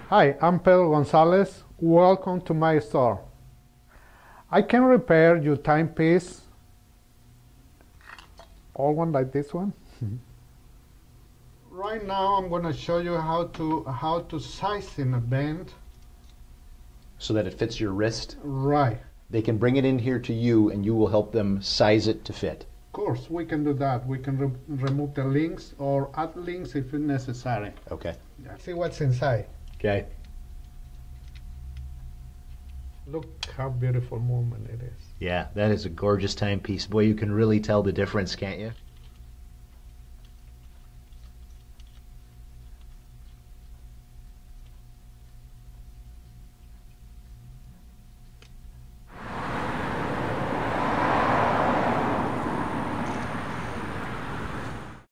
Hi, I'm Pedro Gonzalez. Welcome to my store. I can repair your timepiece, old one like this one. Right now I'm going to show you how to size in a band. So that it fits your wrist? Right. They can bring it in here to you and you will help them size it to fit. Of course, we can do that. We can remove the links or add links if it's necessary. Okay. See what's inside. Okay. Look how beautiful movement it is. Yeah, that is a gorgeous timepiece. Boy, you can really tell the difference, can't you?